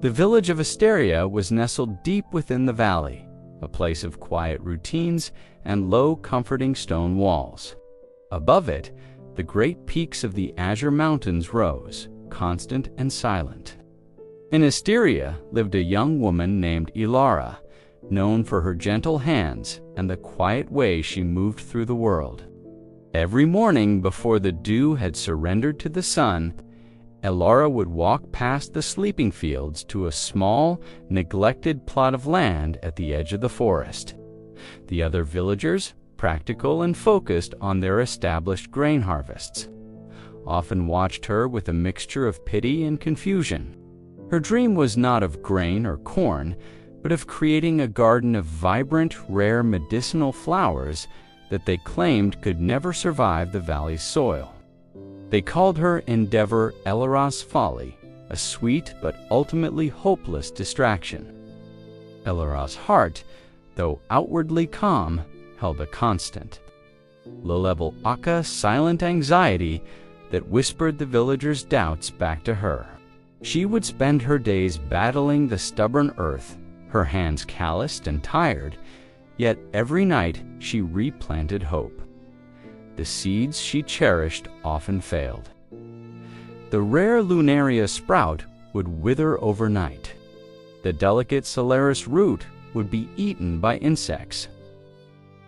The village of Asteria was nestled deep within the valley, a place of quiet routines and low, comforting stone walls. Above it, the great peaks of the Azure Mountains rose, constant and silent. In Asteria lived a young woman named Elara, known for her gentle hands and the quiet way she moved through the world. Every morning before the dew had surrendered to the sun, Elara would walk past the sleeping fields to a small, neglected plot of land at the edge of the forest. The other villagers, practical and focused on their established grain harvests, often watched her with a mixture of pity and confusion. Her dream was not of grain or corn, but of creating a garden of vibrant, rare medicinal flowers that they claimed could never survive the valley's soil. They called her endeavor Elara's folly, a sweet but ultimately hopeless distraction. Elara's heart, though outwardly calm, held a constant, low-level silent anxiety that whispered the villagers' doubts back to her. She would spend her days battling the stubborn earth, her hands calloused and tired, yet every night she replanted hope. The seeds she cherished often failed. The rare lunaria sprout would wither overnight. The delicate Solaris root would be eaten by insects.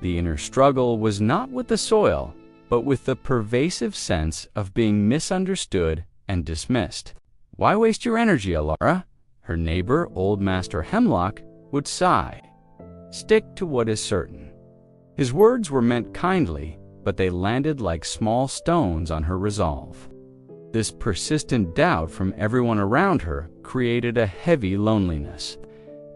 The inner struggle was not with the soil, but with the pervasive sense of being misunderstood and dismissed. "Why waste your energy, Elara?" her neighbor, Old Master Hemlock, would sigh. "Stick to what is certain." His words were meant kindly, but they landed like small stones on her resolve. This persistent doubt from everyone around her created a heavy loneliness,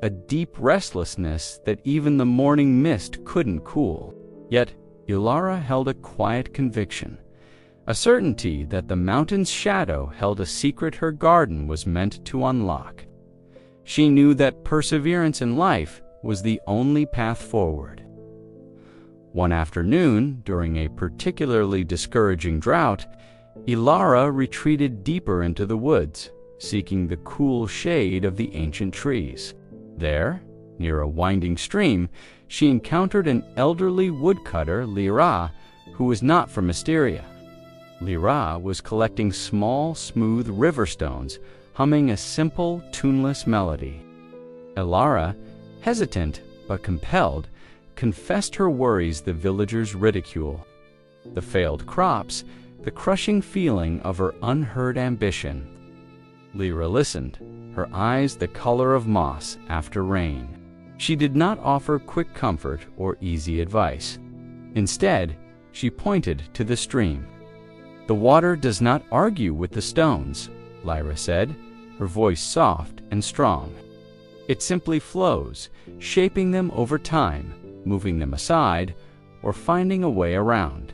a deep restlessness that even the morning mist couldn't cool. Yet Elara held a quiet conviction, a certainty that the mountain's shadow held a secret her garden was meant to unlock. She knew that perseverance in life was the only path forward. One afternoon, during a particularly discouraging drought, Elara retreated deeper into the woods, seeking the cool shade of the ancient trees. There, near a winding stream, she encountered an elderly woodcutter, Elara, who was not from Asteria. Elara was collecting small, smooth river stones, humming a simple, tuneless melody. Elara, hesitant but compelled, confessed her worries the villagers' ridicule, the failed crops, the crushing feeling of her unheard ambition. Elara listened, her eyes the color of moss after rain. She did not offer quick comfort or easy advice. Instead, she pointed to the stream. "The water does not argue with the stones," Elara said, her voice soft and strong. "It simply flows, shaping them over time, moving them aside, or finding a way around.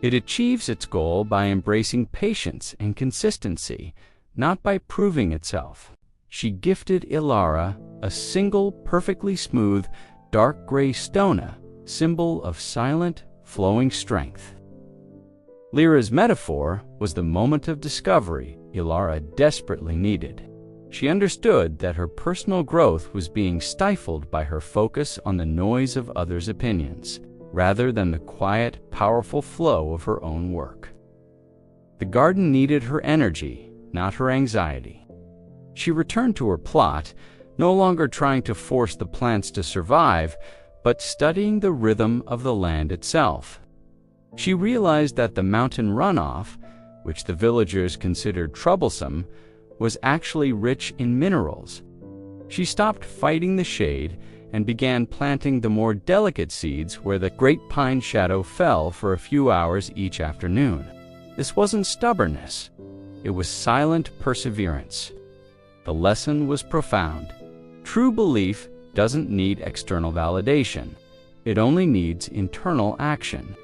It achieves its goal by embracing patience and consistency, not by proving itself." She gifted Elara a single, perfectly smooth, dark gray stona, symbol of silent, flowing strength. Elara's metaphor was the moment of discovery Elara desperately needed. She understood that her personal growth was being stifled by her focus on the noise of others' opinions, rather than the quiet, powerful flow of her own work. The garden needed her energy, not her anxiety. She returned to her plot, no longer trying to force the plants to survive, but studying the rhythm of the land itself. She realized that the mountain runoff, which the villagers considered troublesome, was actually rich in minerals. She stopped fighting the shade and began planting the more delicate seeds where the great pine shadow fell for a few hours each afternoon. This wasn't stubbornness. It was silent perseverance. The lesson was profound. True belief doesn't need external validation. It only needs internal action.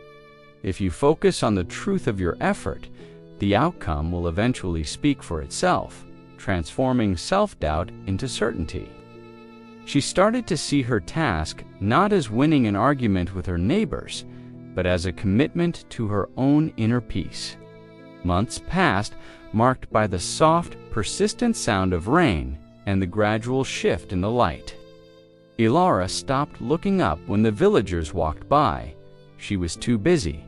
If you focus on the truth of your effort, the outcome will eventually speak for itself, transforming self-doubt into certainty. She started to see her task not as winning an argument with her neighbors, but as a commitment to her own inner peace. Months passed, marked by the soft, persistent sound of rain and the gradual shift in the light. Elara stopped looking up when the villagers walked by. She was too busy.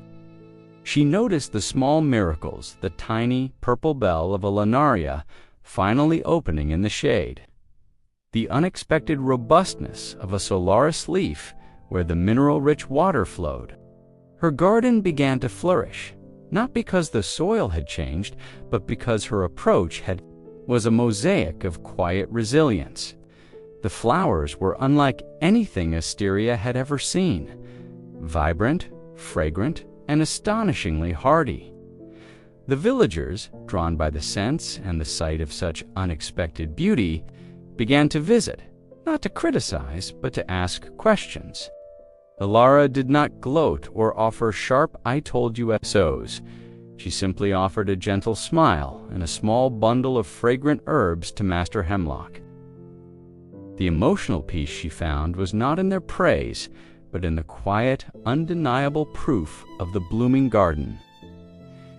She noticed the small miracles, the tiny purple bell of a lunaria finally opening in the shade, the unexpected robustness of a solaris leaf where the mineral-rich water flowed. Her garden began to flourish, not because the soil had changed, but because her approach was a mosaic of quiet resilience. The flowers were unlike anything Asteria had ever seen, vibrant, fragrant, and astonishingly hardy. The villagers, drawn by the scents and the sight of such unexpected beauty, began to visit, not to criticize, but to ask questions. Elara did not gloat or offer sharp "I told you SOs." She simply offered a gentle smile and a small bundle of fragrant herbs to Master Hemlock. The emotional peace she found was not in their praise, but in the quiet, undeniable proof of the blooming garden.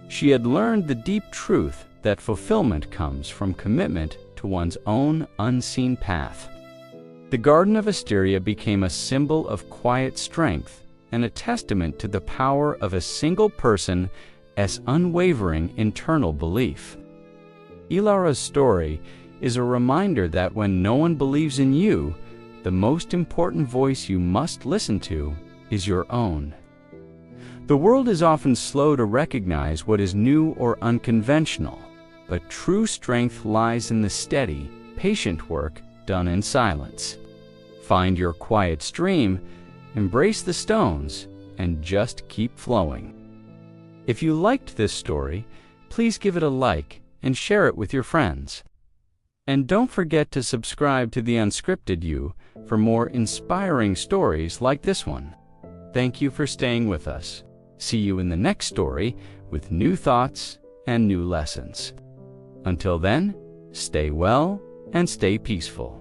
She had learned the deep truth that fulfillment comes from commitment to one's own unseen path. The Garden of Asteria became a symbol of quiet strength and a testament to the power of a single person's unwavering internal belief. Elara's story is a reminder that when no one believes in you, the most important voice you must listen to is your own. The world is often slow to recognize what is new or unconventional, but true strength lies in the steady, patient work done in silence. Find your quiet stream, embrace the stones, and just keep flowing. If you liked this story, please give it a like and share it with your friends. And don't forget to subscribe to the Unscripted You for more inspiring stories like this one. Thank you for staying with us. See you in the next story with new thoughts and new lessons. Until then, stay well and stay peaceful.